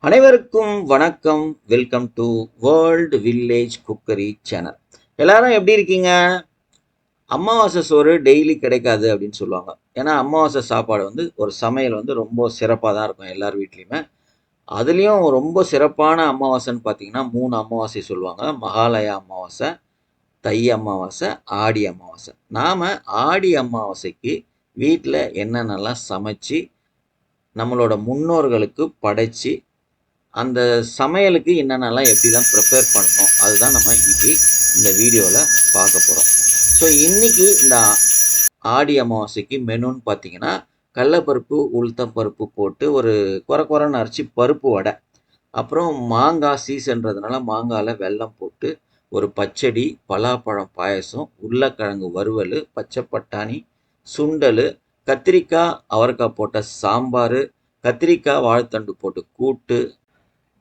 அனைவருக்கும் வணக்கம். Welcome to world village cookery channel. எல்லாரும் எப்படி இருக்கீங்க? அமாவாசை சோறு டெய்லி கிடைக்காது அப்படின்னு சொல்லுவாங்க. ஏன்னா அமாவாசை சாப்பாடு ஒரு சமையல் ரொம்ப சிறப்பாக தான் இருக்கும் எல்லார் வீட்லேயுமே. அதுலேயும் ரொம்ப சிறப்பான அமாவாசைன்னு பார்த்தீங்கன்னா 3 அமாவாசை சொல்லுவாங்க. மகாலய அமாவாசை, தை அமாவாசை, ஆடி அமாவாசை. நாம் ஆடி அமாவாசைக்கு வீட்டில் என்னென்னலாம் சமைச்சு நம்மளோட முன்னோர்களுக்கு படைச்சி அந்த சமையலுக்கு என்னென்னலாம் எப்படிலாம் ப்ரிப்பேர் பண்ணணும் அதுதான் நம்ம இன்னைக்கு இந்த வீடியோவில் பார்க்க போகிறோம். ஸோ இன்னைக்கு இந்த ஆடி அமாவாசைக்கு மெனுன்னு பார்த்தீங்கன்னா கடலைப்பருப்பு உளுத்தம்பருப்பு போட்டு ஒரு குறைன்னு அரைச்சி பருப்பு வடை, அப்புறம் மாங்காய் சீசன்றதுனால மாங்காயில் வெல்லம் போட்டு ஒரு பச்சடி, பலாப்பழம் பாயசம், உருளைக்கிழங்கு வறுவல், பச்சை பட்டாணி, சுண்டல், கத்திரிக்காய் அவரைக்காய் போட்ட சாம்பார், கத்திரிக்காய் வாழைத்தண்டு போட்டு கூட்டு,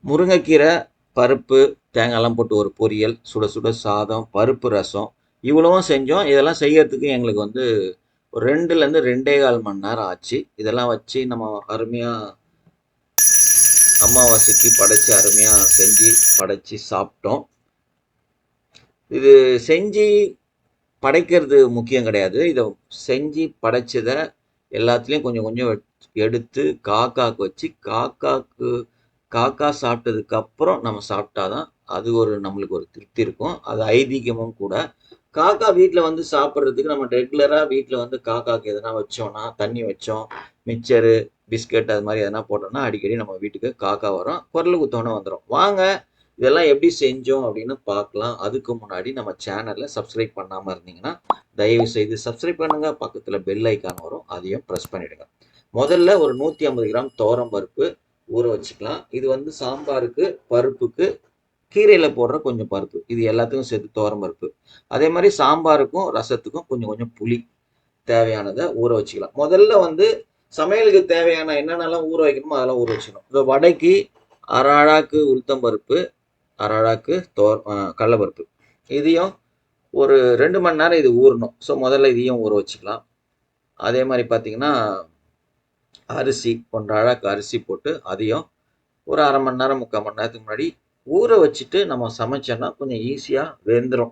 முருங்கைக்கீரை, பருப்பு, தேங்காய்லாம் போட்டு ஒரு பொரியல், சுட சுட சாதம், பருப்பு ரசம் இவ்வளவும் செஞ்சோம். இதெல்லாம் செய்யறதுக்கு எங்களுக்கு ஒரு 2லேருந்து 2.25 மணி நேரம் ஆச்சு. இதெல்லாம் வச்சு நம்ம அருமையாக அமாவாசைக்கு படைச்சி அருமையாக செஞ்சு படைச்சி சாப்பிட்டோம். இது செஞ்சு படைக்கிறது முக்கியம் கிடையாது. இதை செஞ்சு படைச்சதை எல்லாத்துலேயும் கொஞ்சம் கொஞ்சம் எடுத்து காக்காக்கு வச்சு காக்கா சாப்பிட்டதுக்கு அப்புறம் நம்ம சாப்பிட்டாதான் அது நம்மளுக்கு ஒரு திருப்தி இருக்கும். அது ஐதீகமும் கூட. காக்கா வீட்டில் சாப்பிட்றதுக்கு நம்ம ரெகுலராக வீட்டில் காக்காக்கு எதனா வச்சோம்னா, தண்ணி வச்சோம், மிக்சரு, பிஸ்கட் அது மாதிரி எதனா போட்டோம்னா அடிக்கடி நம்ம வீட்டுக்கு காக்கா வரும். குரல் குத்தோன்னே வந்துடும். வாங்க இதெல்லாம் எப்படி செஞ்சோம் அப்படின்னு பார்க்கலாம். அதுக்கு முன்னாடி நம்ம சேனலை சப்ஸ்கிரைப் பண்ணாமல் இருந்தீங்கன்னா தயவு செய்து சப்ஸ்கிரைப் பண்ணுங்க. பக்கத்தில் பெல் ஐக்கான் வரும், அதையும் ப்ரெஸ் பண்ணிடுங்க. முதல்ல ஒரு 150 கிராம் துவரம் பருப்பு ஊற வச்சுக்கலாம். இது சாம்பாருக்கு, பருப்புக்கு, கீரையில் போடுற கொஞ்சம் பருப்பு, இது எல்லாத்துக்கும் சேர்த்து துவரம் பருப்பு. அதே மாதிரி சாம்பாருக்கும் ரசத்துக்கும் கொஞ்சம் கொஞ்சம் புளி தேவையானதை ஊற வச்சுக்கலாம். முதல்ல சமையலுக்கு தேவையான என்னென்னலாம் ஊற வைக்கணுமோ அதெல்லாம் ஊற வச்சுக்கணும். இந்த வடைக்கு அரை அழாக்கு உளுத்தம்பருப்பு, அரை அழாக்கு கடலைப்பருப்பு, இதையும் ஒரு 2 மணி நேரம் இது ஊறணும். ஸோ முதல்ல இதையும் ஊற வச்சுக்கலாம். அதே மாதிரி பார்த்தீங்கன்னா அரிசி 1 அழாக்கு அரிசி போட்டு அதையும் ஒரு அரை மணி நேரம் 3/4 மணி நேரத்துக்கு முன்னாடி ஊற வச்சுட்டு நம்ம சமைச்சோன்னா கொஞ்சம் ஈஸியாக வெந்துடும்,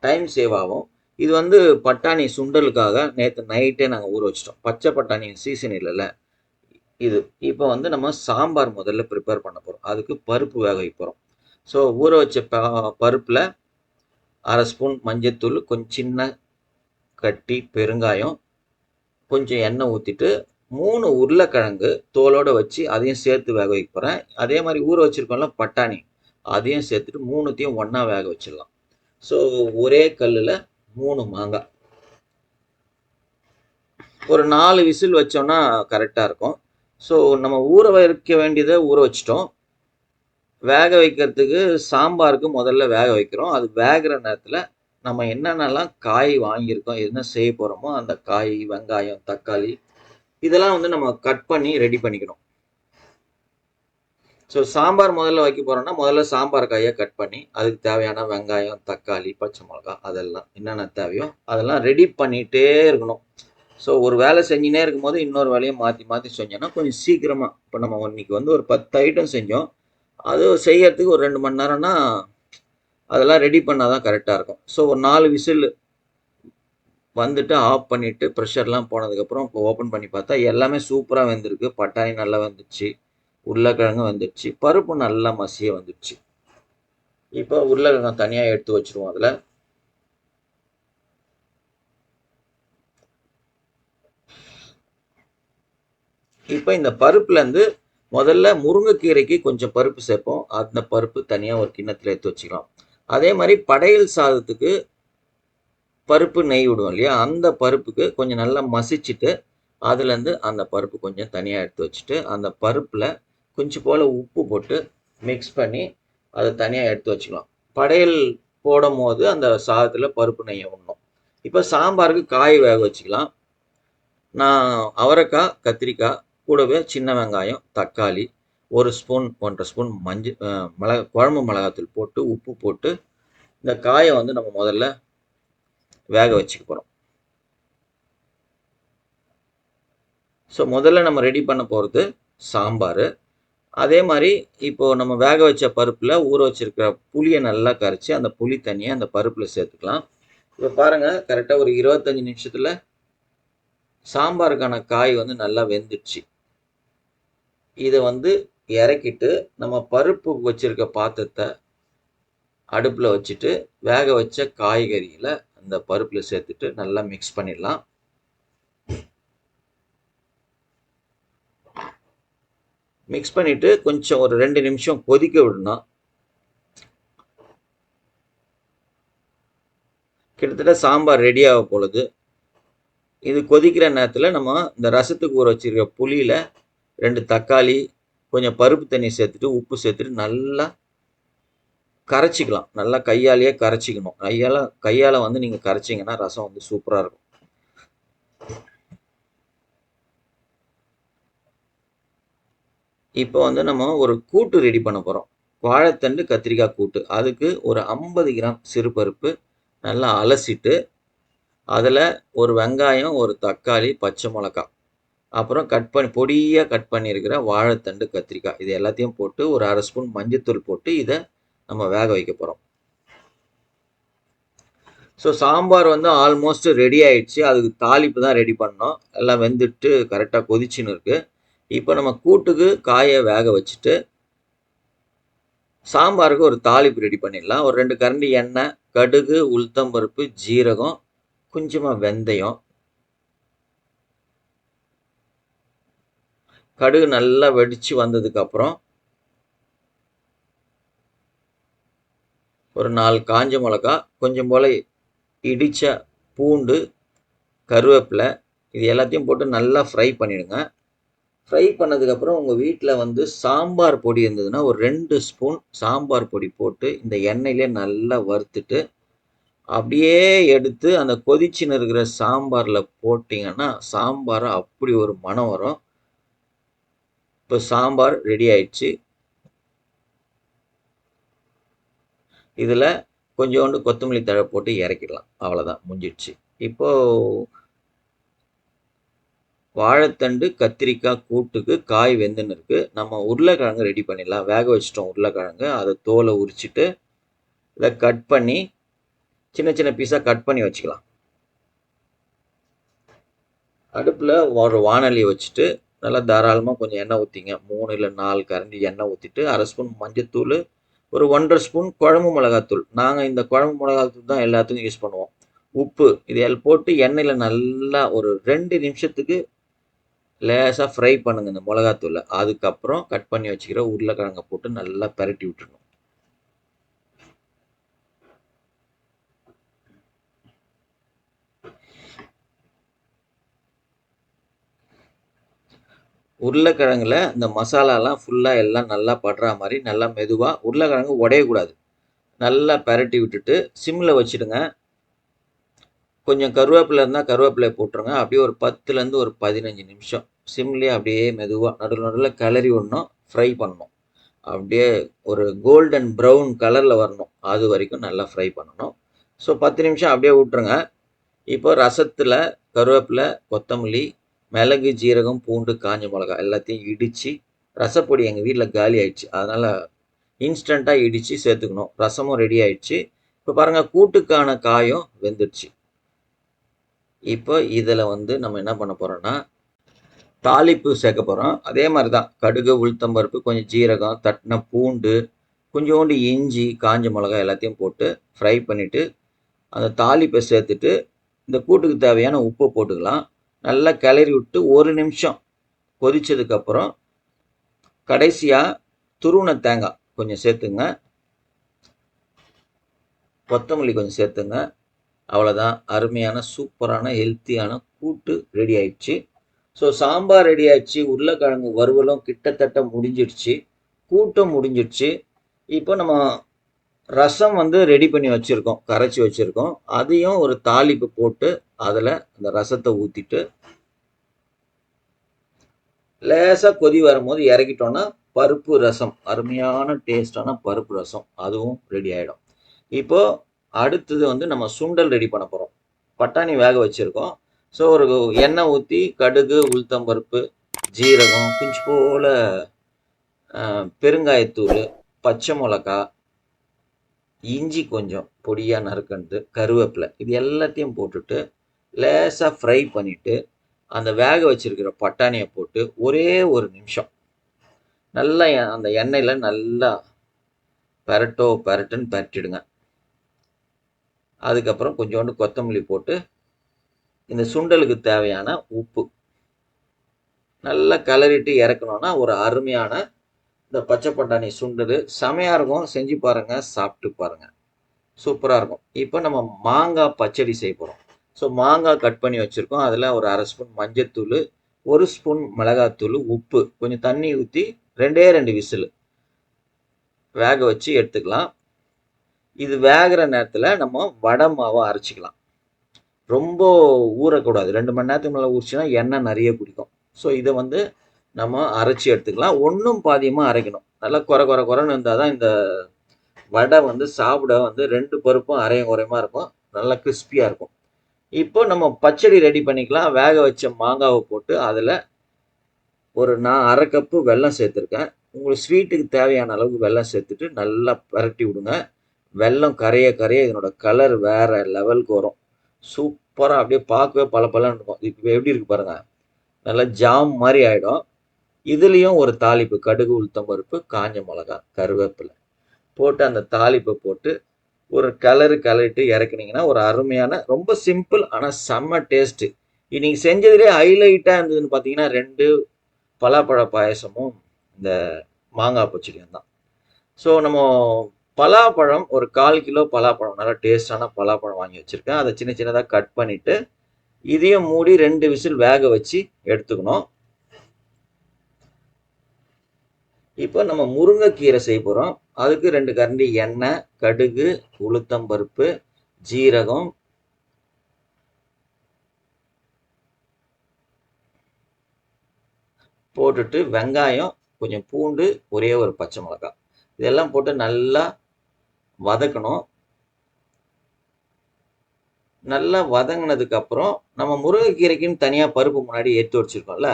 டைம் சேவ் ஆகும். இது பட்டாணி சுண்டலுக்காக நேற்று நைட்டே நாங்கள் ஊற வச்சிட்டோம். பச்சை பட்டாணி சீசன் இல்லைல்ல இது. இப்போ நம்ம சாம்பார் முதல்ல ப்ரிப்பேர் பண்ண போகிறோம். அதுக்கு பருப்பு வேக வைக்க போகிறோம். ஸோ ஊற வச்ச பருப்பில் அரை ஸ்பூன் மஞ்சத்தூள், கொஞ்சம் சின்ன கட்டி பெருங்காயம், கொஞ்சம் எண்ணெய் ஊற்றிட்டு 3 உருளைக்கிழங்கு தோலோடு வச்சு அதையும் சேர்த்து வேக வைக்க போகிறேன். அதே மாதிரி ஊற வச்சுருக்கோம்ல பட்டாணி, அதையும் சேர்த்துட்டு 3த்தையும் ஒன்றா வேக வச்சிடலாம். ஸோ ஒரே கல்லில் 3 மாங்காய், ஒரு 4 விசில் வச்சோன்னா கரெக்டாக இருக்கும். ஸோ நம்ம ஊற வைக்க வேண்டியதை ஊற வச்சிட்டோம். வேக வைக்கிறதுக்கு சாம்பாருக்கு முதல்ல வேக வைக்கிறோம். அது வேகிற நேரத்தில் நம்ம என்னென்னலாம் காய் வாங்கியிருக்கோம், என்ன செய்ய போகிறோமோ அந்த காய், வெங்காயம், தக்காளி இதெல்லாம் நம்ம கட் பண்ணி ரெடி பண்ணிக்கணும். ஸோ சாம்பார் முதல்ல வைக்க போகிறோம்னா முதல்ல சாம்பார் காயை கட் பண்ணி அதுக்கு தேவையான வெங்காயம், தக்காளி, பச்சை மிளகாய் அதெல்லாம் என்னென்ன தேவையோ அதெல்லாம் ரெடி பண்ணிகிட்டே இருக்கணும். ஸோ ஒரு வேலை செஞ்சுனே இருக்கும்போது இன்னொரு வேலையை மாற்றி மாற்றி செஞ்சோன்னா கொஞ்சம் சீக்கிரமாக. இப்போ நம்ம இன்னைக்கு ஒரு 10 ஐட்டம் செஞ்சோம், அது செய்யறதுக்கு ஒரு 2 மணி நேரம்னா அதெல்லாம் ரெடி பண்ணால் தான் கரெக்டாக இருக்கும். ஸோ ஒரு 4 விசில் வந்துட்டு ஆஃப் பண்ணிவிட்டு ப்ரெஷர்லாம் போனதுக்கப்புறம் இப்போ ஓப்பன் பண்ணி பார்த்தா எல்லாமே சூப்பராக வெந்திருக்கு. பட்டாணி நல்லா வந்துடுச்சு, உருளைக்கிழங்கு வந்துடுச்சு, பருப்பு நல்லா மசிய வந்துடுச்சு. இப்போ உருளைக்கிழங்கு தனியாக எடுத்து வச்சுருவோம். அதில் இப்போ இந்த பருப்புலேருந்து முதல்ல முருங்கைக்கீரைக்கு கொஞ்சம் பருப்பு சேர்ப்போம். அந்த பருப்பு தனியாக ஒரு கிண்ணத்தில் எடுத்து வச்சுக்கலாம். அதே மாதிரி படையல் சாதத்துக்கு பருப்பு நெய் விடுவோம் இல்லையா, அந்த பருப்புக்கு கொஞ்சம் நல்லா மசிச்சுட்டு அதுலேருந்து அந்த பருப்பு கொஞ்சம் தனியாக எடுத்து வச்சுட்டு அந்த பருப்பில் கொஞ்சம் போல் உப்பு போட்டு மிக்ஸ் பண்ணி அதை தனியாக எடுத்து வச்சுக்கலாம். படையல் போடும் போது அந்த சாதத்தில் பருப்பு நெய்யை விடணும். இப்போ சாம்பாருக்கு காய் வேக வச்சுக்கலாம். நான் அவரைக்காய், கத்திரிக்காய், கூடவே சின்ன வெங்காயம், தக்காளி, 1 ஸ்பூன் 1.5 ஸ்பூன் குழம்பு மிளகாத்தூள் போட்டு உப்பு போட்டு இந்த காயை நம்ம முதல்ல வேக வச்சுக்க போகிறோம். ஸோ முதல்ல நம்ம ரெடி பண்ண போகிறது சாம்பார். அதே மாதிரி இப்போ நம்ம வேக வச்ச பருப்பில் ஊற வச்சிருக்கிற புளியை நல்லா கரைச்சி அந்த புளி தண்ணியை அந்த பருப்பில் சேர்த்துக்கலாம். இப்போ பாருங்கள், கரெக்டாக ஒரு 25 நிமிஷத்தில் சாம்பாருக்கான காய் வந்து நல்லா வெந்துடுச்சு. இதை வந்து இறக்கிட்டு நம்ம பருப்பு வச்சிருக்க பாத்திரத்தை அடுப்பில் வச்சுட்டு வேக வச்ச காய்கறியில் அந்த பருப்பில் சேர்த்துட்டு நல்லா மிக்ஸ் பண்ணிடலாம். மிக்ஸ் பண்ணிவிட்டு கொஞ்சம் ஒரு 2 நிமிஷம் கொதிக்க விடணும். கிட்டத்தட்ட சாம்பார் ரெடி ஆக போகுது. இது கொதிக்கிற நேரத்தில் நம்ம இந்த ரசத்துக்கு ஊற வச்சிருக்க புளியில் 2 தக்காளி, கொஞ்சம் பருப்பு தண்ணி சேர்த்துட்டு உப்பு சேர்த்துட்டு நல்லா கரைச்சிக்கலாம். நல்லா கையாலேயே கரைச்சிக்கணும். கையால் வந்து நீங்கள் கரைச்சிங்கன்னா ரசம் வந்து சூப்பராக இருக்கும். இப்போ வந்து நம்ம ஒரு கூட்டு ரெடி பண்ண போகிறோம். வாழைத்தண்டு கத்திரிக்காய் கூட்டு. அதுக்கு ஒரு 50 கிராம் சிறுபருப்பு நல்லா அலசிட்டு அதில் ஒரு வெங்காயம், ஒரு தக்காளி, பச்சை மிளகாய், அப்புறம் பொடியாக கட் பண்ணியிருக்கிற வாழைத்தண்டு கத்திரிக்காய், இது எல்லாத்தையும் போட்டு ஒரு 1/2 ஸ்பூன் மஞ்சத்தூள் போட்டு இதை நம்ம வேக வைக்க போகிறோம். ஸோ சாம்பார் வந்து ஆல்மோஸ்ட் ரெடி ஆயிடுச்சு. அதுக்கு தாளிப்பு தான் ரெடி பண்ணோம். எல்லாம் வெந்துட்டு கரெக்டாக கொதிச்சுன்னு இருக்குது. இப்போ நம்ம கூட்டுக்கு காயை வேக வச்சுட்டு சாம்பாருக்கு ஒரு தாளிப்பு ரெடி பண்ணிடலாம். ஒரு 2 கரண்டி எண்ணெய், கடுகு, உளுத்தம்பருப்பு, ஜீரகம், கொஞ்சமாக வெந்தயம். கடுகு நல்லா வெடித்து வந்ததுக்கப்புறம் ஒரு 4 காஞ்ச மிளகா, கொஞ்சம் போல் இடித்த பூண்டு, கருவேப்பிலை, இது எல்லாத்தையும் போட்டு நல்லா ஃப்ரை பண்ணிவிடுங்க. ஃப்ரை பண்ணதுக்கப்புறம் உங்கள் வீட்டில் வந்து சாம்பார் பொடி இருந்ததுன்னா ஒரு 2 ஸ்பூன் சாம்பார் பொடி போட்டு இந்த எண்ணெயிலே நல்லா வறுத்துட்டு அப்படியே எடுத்து அந்த கொதிச்சுன்னு இருக்கிற சாம்பாரில் போட்டிங்கன்னா சாம்பார் அப்படி ஒரு மனம் வரும். இப்போ சாம்பார் ரெடி ஆயிடுச்சு. இதில் கொஞ்சோண்டு கொத்தமல்லி தழை போட்டு இறக்கிடலாம். அவ்வளோதான், முடிஞ்சிடுச்சு. இப்போது வாழைத்தண்டு கத்திரிக்காய் கூட்டுக்கு காய் வெந்துன்னு இருக்குது. நம்ம உருளைக்கிழங்கு ரெடி பண்ணிடலாம். வேக வச்சிட்டோம் உருளைக்கிழங்கு. அதை தோலை உரிச்சிட்டு இதை கட் பண்ணி சின்ன சின்ன பீஸாக கட் பண்ணி வச்சுக்கலாம். அடுப்பில் ஒரு வானலியை வச்சுட்டு நல்லா தாராளமாக கொஞ்சம் எண்ணெய் ஊற்றிங்க. 3 இல்லை 4 கரண்டி எண்ணெய் ஊற்றிட்டு 1/2 ஸ்பூன் மஞ்சத்தூள், ஒரு 1.5 ஸ்பூன் குழம்பு மிளகாத்தூள். நாங்கள் இந்த குழம்பு மிளகாத்தூள் தான் எல்லாத்துக்கும் யூஸ் பண்ணுவோம். உப்பு, இது போட்டு எண்ணெயில் நல்லா ஒரு 2 நிமிஷத்துக்கு லேசாக ஃப்ரை பண்ணுங்க இந்த மிளகாத்தூளை. அதுக்கப்புறம் கட் பண்ணி வச்சுக்கிற உருளைக்கிழங்கை போட்டு நல்லா பரட்டி விட்டுருணும். உருளைக்கிழங்குல இந்த மசாலாலாம் ஃபுல்லாக எல்லாம் நல்லா படுற மாதிரி நல்லா மெதுவாக, உருளைக்கிழங்கு உடையக்கூடாது, நல்லா பரட்டி விட்டுட்டு சிம்மில் வச்சுடுங்க. கொஞ்சம் கருவேப்பிலை இருந்தால் கருவேப்பிலை போட்டுருங்க. அப்படியே ஒரு 10லேருந்து ஒரு 15 நிமிஷம் சிம்லேயே அப்படியே மெதுவாக நடுவில் நடுவில் கிளறி விடணும், ஃப்ரை பண்ணணும். அப்படியே ஒரு கோல்டன் ப்ரௌன் கலரில் வரணும், அது வரைக்கும் நல்லா ஃப்ரை பண்ணணும். ஸோ 10 நிமிஷம் அப்படியே விட்டுருங்க. இப்போ ரசத்தில் கருவேப்பிலை, கொத்தமல்லி, மிளகு, ஜீரகம், பூண்டு, காஞ்ச மிளகாய் எல்லாத்தையும் இடித்து, ரசப்பொடி எங்கள் வீட்டில் காலி ஆயிடுச்சு, அதனால் இன்ஸ்டண்ட்டாக இடித்து சேர்த்துக்கணும். ரசமும் ரெடி ஆயிடுச்சு. இப்போ பாருங்கள், கூட்டுக்கான காயும் வெந்துடுச்சு. இப்போ இதில் வந்து நம்ம என்ன பண்ண போகிறோன்னா தாளிப்பு சேர்க்க போகிறோம். அதே மாதிரி தான் கடுகு, உளுத்தம்பருப்பு, கொஞ்சம் ஜீரகம், தட்டின பூண்டு, கொஞ்சோண்டு இஞ்சி, காஞ்ச மிளகாய் எல்லாத்தையும் போட்டு ஃப்ரை பண்ணிவிட்டு அந்த தாளிப்பை சேர்த்துட்டு இந்த கூட்டுக்கு தேவையான உப்பை போட்டுக்கலாம். நல்லா கிளறி விட்டு 1 நிமிஷம் கொதிச்சதுக்கப்புறம் கடைசியாக துருவின தேங்காய் கொஞ்சம் சேர்த்துங்க, கொத்தமல்லி கொஞ்சம் சேர்த்துங்க. அவ்வளோதான், அருமையான சூப்பரான ஹெல்த்தியான கூட்டு ரெடி ஆயிடுச்சு. ஸோ சாம்பார் ரெடி ஆயிடுச்சு, உருளைக்கிழங்கு வறுவலும் கிட்டத்தட்ட முடிஞ்சிடுச்சு, கூட்டும் முடிஞ்சிடுச்சு. இப்போ நம்ம ரசம் வந்து ரெடி பண்ணி வச்சுருக்கோம், கரைச்சி வச்சுருக்கோம். அதையும் ஒரு தாளிப்பு போட்டு அதில் அந்த ரசத்தை ஊற்றிட்டு லேசாக கொதி வரும்போது இறக்கிட்டோன்னா பருப்பு ரசம், அருமையான டேஸ்டான பருப்பு ரசம் அதுவும் ரெடி ஆகிடும். இப்போது அடுத்தது வந்து நம்ம சுண்டல் ரெடி பண்ண போகிறோம். பட்டாணி வேக வச்சுருக்கோம். ஸோ ஒரு எண்ணெய் ஊற்றி கடுகு, உளுத்தம்பருப்பு, ஜீரகம், கொஞ்சம் போல் பெருங்காயத்தூள், பச்சை மிளகா, இஞ்சி கொஞ்சம் பொடியாக நறுக்கணுது, கருவேப்பிலை, இது எல்லாத்தையும் போட்டுட்டு லேசாக ஃப்ரை பண்ணிவிட்டு அந்த வேக வச்சிருக்கிற பட்டாணியை போட்டு ஒரே ஒரு நிமிஷம் நல்லா அந்த எண்ணெயில் நல்லா பெரட்டுன்னு பெரட்டிடுங்க. அதுக்கப்புறம் கொஞ்சோண்டு கொத்தமல்லி போட்டு இந்த சுண்டலுக்கு தேவையான உப்பு நல்லா கிளறிட்டு இறக்கணும்னா ஒரு அருமையான இந்த பச்சை பட்டாணி சுண்டல் செமையாக இருக்கும். செஞ்சு பாருங்கள், சாப்பிட்டு பாருங்கள், சூப்பராக இருக்கும். இப்போ நம்ம மாங்காய் பச்சடி செய்ய போகிறோம். ஸோ மாங்காய் கட் பண்ணி வச்சுருக்கோம். அதில் ஒரு 1/2 ஸ்பூன் மஞ்சத்தூள், 1 ஸ்பூன் மிளகாத்தூள், உப்பு, கொஞ்சம் தண்ணி ஊற்றி 2 விசில் வேக வச்சு எடுத்துக்கலாம். இது வேகிற நேரத்தில் நம்ம வடை மாவை அரைச்சிக்கலாம். ரொம்ப ஊறக்கூடாது. 2 மணி நேரத்துக்கு மேலே ஊறிச்சுன்னா எண்ணெய் நிறைய குடிக்கும். ஸோ இதை வந்து நம்ம அரைச்சி எடுத்துக்கலாம். ஒன்றும் பாதியமாக அரைக்கணும். நல்லா குறைன்னு இருந்தால் தான் இந்த வடை வந்து சாப்பிட வந்து 2 பருப்பும் அரையும் குறையமாக இருக்கும், நல்லா கிறிஸ்பியாக இருக்கும். இப்போ நம்ம பச்சடி ரெடி பண்ணிக்கலாம். வேக வச்ச மாங்காவை போட்டு அதில் நான் 1/2 கப்பு வெல்லம் சேர்த்துருக்கேன். உங்களுக்கு ஸ்வீட்டுக்கு தேவையான அளவுக்கு வெல்லம் சேர்த்துட்டு நல்லா பரட்டி விடுங்க. வெல்லம் கரைய இதனோட கலர் வேற லெவலுக்கு வரும். சூப்பராக அப்படியே பார்க்கவே பளபளன்னு இருக்கும். இப்போ எப்படி இருக்கு பாருங்க, நல்லா ஜாம் மாதிரி ஆகிடும். இதுலேயும் ஒரு தாளிப்பு, கடுகு, உளுத்தம் பருப்பு, காஞ்ச மிளகா, கருவேப்பிலை போட்டு அந்த தாளிப்பை போட்டு ஒரு கிளறிட்டு இறக்குனீங்கன்னா ஒரு அருமையான, ரொம்ப சிம்பிள் ஆனால் செம்ம டேஸ்ட்டு. இன்னைக்கு செஞ்சதுலேயே ஹைலைட்டாக இருந்ததுன்னு பார்த்தீங்கன்னா 2 பலாப்பழ பாயசமும் இந்த மாங்காய் பச்சடியும் தான். ஸோ நம்ம பலாப்பழம் ஒரு 1/4 கிலோ பலாப்பழம், நல்லா டேஸ்டான பலாப்பழம் வாங்கி வச்சுருக்கேன். அதை சின்ன சின்னதாக கட் பண்ணிவிட்டு இதையும் மூடி 2 விசில் வேக வச்சு எடுத்துக்கணும். இப்போ நம்ம முருங்கைக்கீரை செய்ய போகிறோம். அதுக்கு 2 கரண்டி எண்ணெய், கடுகு, உளுத்தம் பருப்பு, ஜீரகம், போட்டுட்டு வெங்காயம், கொஞ்சம் பூண்டு, ஒரே ஒரு பச்சை மிளகாய், இதெல்லாம் போட்டு நல்லா வதக்கணும். நல்லா வதங்கினதுக்கு அப்புறம் நம்ம முருங்கைக்கீரைக்குன்னு தனியாக பருப்பு முன்னாடி எடுத்து வச்சிருக்கோம்ல,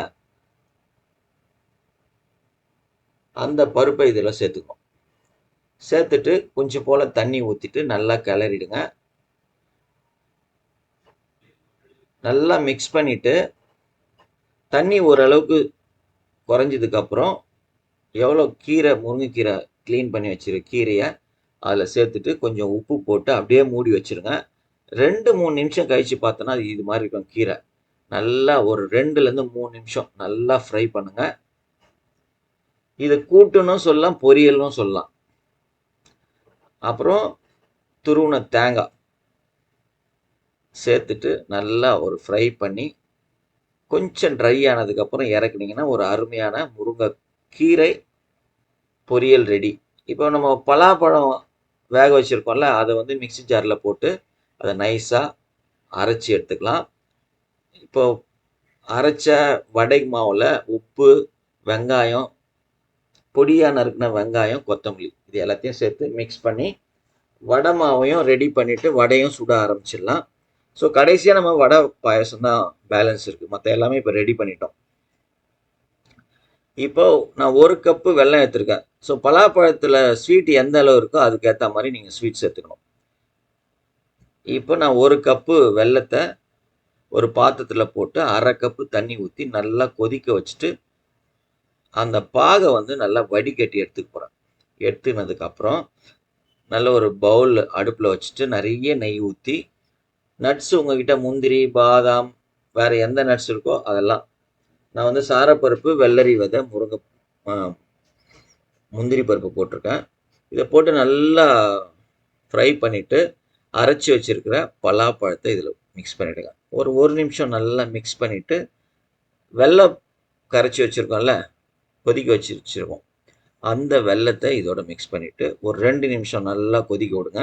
அந்த பருப்பை இதில் சேர்த்துக்கணும். சேர்த்துட்டு கொஞ்சம் போல தண்ணி ஊற்றிட்டு நல்லா கிளறிடுங்க. நல்லா மிக்ஸ் பண்ணிவிட்டு தண்ணி ஓரளவுக்கு குறைஞ்சதுக்கப்புறம் எவ்வளோ கீரை, முருங்கைக்கீரை க்ளீன் பண்ணி வச்சிருக்க கீரையை அதில் சேர்த்துட்டு கொஞ்சம் உப்பு போட்டு அப்படியே மூடி வச்சுருங்க. 2-3 நிமிஷம் கழித்து பார்த்தோன்னா அது இது மாதிரி இருக்கும். கீரை நல்லா ஒரு 2லேருந்து 3 நிமிஷம் நல்லா ஃப்ரை பண்ணுங்கள். இதை கூட்டுன்னு சொல்லலாம், பொரியல்னு சொல்லலாம். அப்புறம் துருவின தேங்காய் சேர்த்துட்டு நல்லா ஒரு ஃப்ரை பண்ணி கொஞ்சம் ட்ரை ஆனதுக்கப்புறம் இறக்குனீங்கன்னா ஒரு அருமையான முருங்கைக்கீரை பொரியல் ரெடி. இப்போ நம்ம பலாப்பழம் வேக வச்சுருக்கோம்ல, அதை வந்து மிக்ஸி ஜாரில் போட்டு அதை நைஸாக அரைச்சி எடுத்துக்கலாம். இப்போ அரைச்ச வடை மாவில் உப்பு, வெங்காயம், பொடியாக நறுக்கின வெங்காயம், கொத்தமல்லி, இது எல்லாத்தையும் சேர்த்து மிக்ஸ் பண்ணி வடை மாவையும் ரெடி பண்ணிவிட்டு வடையும் சுட ஆரம்பிச்சிடலாம். ஸோ கடைசியாக நம்ம வடை பாயசம் தான் பேலன்ஸ் இருக்குது. மற்ற எல்லாமே இப்போ ரெடி பண்ணிட்டோம். இப்போ நான் 1 கப்பு வெல்லம் எடுத்துருக்கேன். ஸோ பலாப்பழத்தில் ஸ்வீட் எந்த அளவு இருக்கோ அதுக்கேற்ற மாதிரி நீங்கள் ஸ்வீட் சேர்த்துக்கணும். இப்போ நான் 1 கப்பு வெல்லத்தை ஒரு பாத்திரத்தில் போட்டு 1/2 கப்பு தண்ணி ஊற்றி நல்லா கொதிக்க வச்சுட்டு அந்த பாகை வந்து நல்லா வடிகட்டி எடுத்துக்க போகிறேன். எடுத்துனதுக்கப்புறம் நல்ல ஒரு பவுல் அடுப்பில் வச்சுட்டு நிறைய நெய் ஊற்றி, நட்ஸ் உங்ககிட்ட முந்திரி, பாதாம், வேறு எந்த நட்ஸ் இருக்கோ அதெல்லாம், நான் வந்து சாரப்பருப்பு, வெள்ளரி விதை, முந்திரி பருப்பு போட்டிருக்கேன். இதை போட்டு நல்லா ஃப்ரை பண்ணிவிட்டு அரைச்சி வச்சுருக்கிற பலாப்பழத்தை இதில் மிக்ஸ் பண்ணிவிடுங்க. ஒரு நிமிஷம் நல்லா மிக்ஸ் பண்ணிவிட்டு வெல்லம் கரைச்சி வச்சுருக்கோம்ல, கொதிக்க வச்சுருக்கோம், அந்த வெல்லத்தை இதோட மிக்ஸ் பண்ணிவிட்டு ஒரு 2 நிமிஷம் நல்லா கொதிக்க விடுங்க.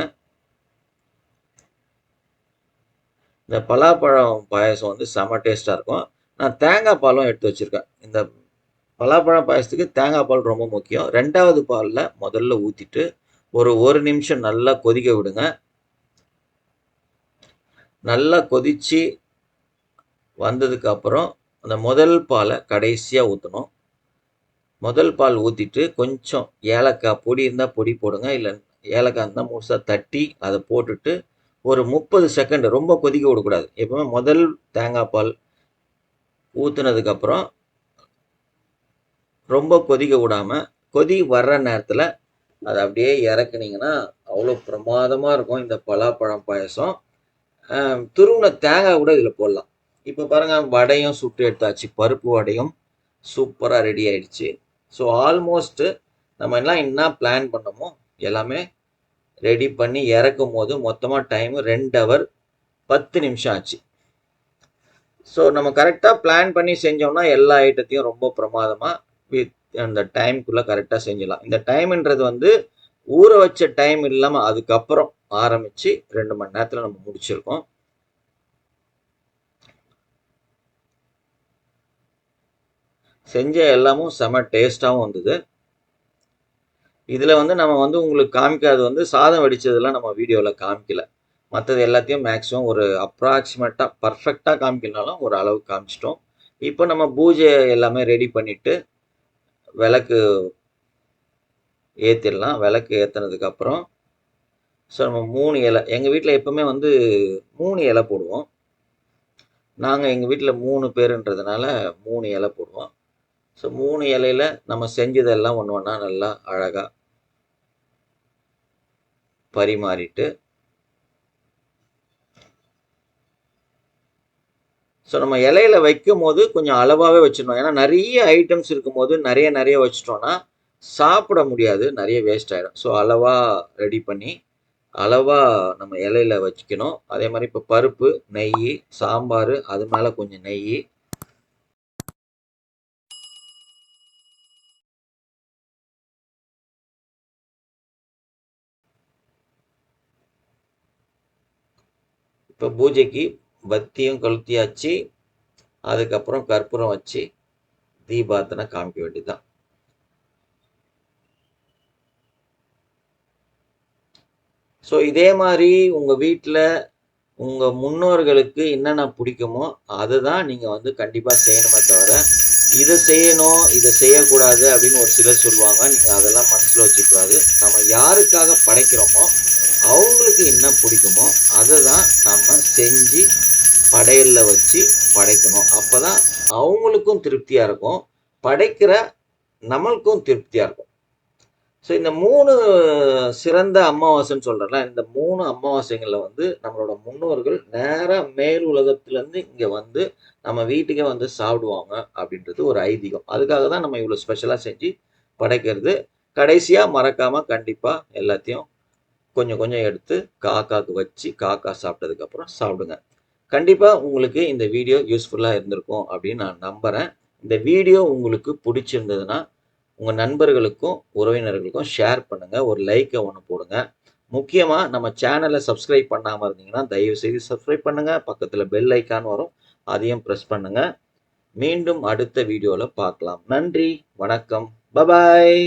இந்த பலாப்பழம் பாயசம் வந்து செம்ம டேஸ்ட்டாக இருக்கும். நான் தேங்காய் பாலும் எடுத்து வச்சுருக்கேன். இந்த பலாப்பழம் பாயசத்துக்கு தேங்காய் பால் ரொம்ப முக்கியம். 2வது பாலில் முதல்ல ஊற்றிட்டு ஒரு நிமிஷம் நல்லா கொதிக்க விடுங்க. நல்லா கொதித்து வந்ததுக்கப்புறம் அந்த முதல் பாலை கடைசியாக ஊற்றணும். முதல் பால் ஊற்றிட்டு கொஞ்சம் ஏலக்காய் பொடி இருந்தால் பொடி போடுங்க, இல்லை ஏலக்காய் இருந்தால் முழுசாக தட்டி அதை போட்டுட்டு ஒரு 30 செகண்ட், ரொம்ப கொதிக்க விடக்கூடாது. எப்பவுமே முதல் தேங்காய் பால் ஊற்றுனதுக்கப்புறம் ரொம்ப கொதிக்க விடாமல் கொதி வர்ற நேரத்தில் அதை அப்படியே இறக்குனீங்கன்னா அவ்வளோ பிரமாதமாக இருக்கும் இந்த பலாப்பழம் பாயசம். துருவின தேங்காய் கூட இதில் போடலாம். இப்போ பாருங்கள், வடையும் சுட்டு எடுத்தாச்சு, பருப்பு வடையும் சூப்பராக ரெடி ஆயிடுச்சு. ஸோ ஆல்மோஸ்ட்டு நம்ம எல்லாம் என்ன பிளான் பண்ணோமோ எல்லாமே ரெடி பண்ணி இறக்கும் போது மொத்தமாக டைமு 2 ஹவர் 10 நிமிஷம் ஆச்சு. ஸோ நம்ம கரெக்டாக பிளான் பண்ணி செஞ்சோம்னா எல்லா ஐட்டத்தையும் ரொம்ப பிரமாதமாக வித் அந்த டைமுக்குள்ளே கரெக்டாக செஞ்சிடலாம். இந்த டைம்ன்றது வந்து ஊற வச்ச டைம் இல்லாமல் அதுக்கப்புறம் ஆரம்பித்து 2 மணி நேரத்தில் நம்ம முடிச்சிருக்கோம். செஞ்ச எல்லாமும் செம டேஸ்ட்டாகவும் வந்தது. இதில் வந்து நம்ம வந்து உங்களுக்கு காமிக்காது வந்து சாதம் வடித்ததெல்லாம் நம்ம வீடியோவில் காமிக்கல. மற்றது எல்லாத்தையும் மேக்ஸிமம் ஒரு அப்ராக்சிமேட்டாக பர்ஃபெக்டாக காமிக்கலனாலும் ஒரு அளவுக்கு காமிச்சிட்டோம். இப்போ நம்ம பூஜை எல்லாமே ரெடி பண்ணிவிட்டு விளக்கு ஏற்றிடலாம். விளக்கு ஏற்றினதுக்கப்புறம் ஸோ நம்ம 3 இலை, எங்கள் வீட்டில் எப்போவுமே வந்து 3 இலை போடுவோம். நாங்கள் எங்கள் வீட்டில் 3 பேருன்றதுனால 3 இலை போடுவோம். ஸோ 3 இலையில் நம்ம செஞ்சதெல்லாம் ஒன்று ஒன்றா நல்லா அழகாக பரிமாறிட்டு, ஸோ நம்ம இலையில வைக்கும் போது கொஞ்சம் அளவாகவே வச்சிடணும். ஏன்னா நிறைய ஐட்டம்ஸ் இருக்கும் போது நிறைய வச்சிட்டோன்னா சாப்பிட முடியாது, நிறைய வேஸ்ட் ஆகிடும். ஸோ அளவாக ரெடி பண்ணி அளவாக நம்ம இலையில வச்சுக்கணும். அதே மாதிரி இப்போ பருப்பு, நெய், சாம்பார், அது மேலே கொஞ்சம் நெய், இப்போ பூஜைக்கு பத்தியும் கொளுத்தியாச்சு. அதுக்கப்புறம் கற்பூரம் வச்சு தீபார்த்தனை காமிக்க வேண்டியதுதான். ஸோ இதே மாதிரி உங்கள் வீட்டில் உங்கள் முன்னோர்களுக்கு என்னென்ன பிடிக்குமோ அதை தான் நீங்கள் வந்து கண்டிப்பாக செய்யணுமே தவிர, இதை செய்யணும் இதை செய்யக்கூடாது அப்படின்னு ஒரு சிலர் சொல்லுவாங்க. நீங்கள் அதெல்லாம் மனசில் வச்சுக்கூடாது. நம்ம யாருக்காக படைக்கிறோமோ அவங்களுக்கு என்ன பிடிக்குமோ அதை தான் நம்ம செஞ்சு படையலில் வச்சு படைக்கணும். அப்போ தான் அவங்களுக்கும் திருப்தியாக இருக்கும், படைக்கிற நம்மளுக்கும் திருப்தியாக இருக்கும். ஸோ இந்த 3 சிறந்த அமாவாசைன்னு சொல்கிறேன்ல, இந்த 3 அமாவாசைகளில் வந்து நம்மளோட முன்னோர்கள் நேராக மேல் உலகத்துலேருந்து இங்கே வந்து நம்ம வீட்டுக்கே வந்து சாப்பிடுவாங்க அப்படின்றது ஒரு ஐதீகம். அதுக்காக தான் நம்ம இவ்வளோ ஸ்பெஷலாக செஞ்சு படைக்கிறது. கடைசியாக மறக்காமல் கண்டிப்பாக எல்லாத்தையும் கொஞ்சம் கொஞ்சம் எடுத்து காக்காவுக்கு வச்சு காக்கா சாப்பிட்டதுக்கப்புறம் சாப்பிடுங்க. கண்டிப்பாக உங்களுக்கு இந்த வீடியோ யூஸ்ஃபுல்லாக இருந்திருக்கும் அப்படின்னு நான் நம்புகிறேன். இந்த வீடியோ உங்களுக்கு பிடிச்சிருந்ததுன்னா உங்கள் நண்பர்களுக்கும் உறவினர்களுக்கும் ஷேர் பண்ணுங்கள், ஒரு லைக்கை ஒன்று போடுங்க. முக்கியமாக நம்ம சேனலை சப்ஸ்கிரைப் பண்ணாமல் இருந்தீங்கன்னா தயவுசெய்து சப்ஸ்கிரைப் பண்ணுங்கள். பக்கத்தில் பெல் ஐக்கான் வரும், அதையும் ப்ரெஸ் பண்ணுங்கள். மீண்டும் அடுத்த வீடியோவில் பார்க்கலாம். நன்றி, வணக்கம், பபாய்.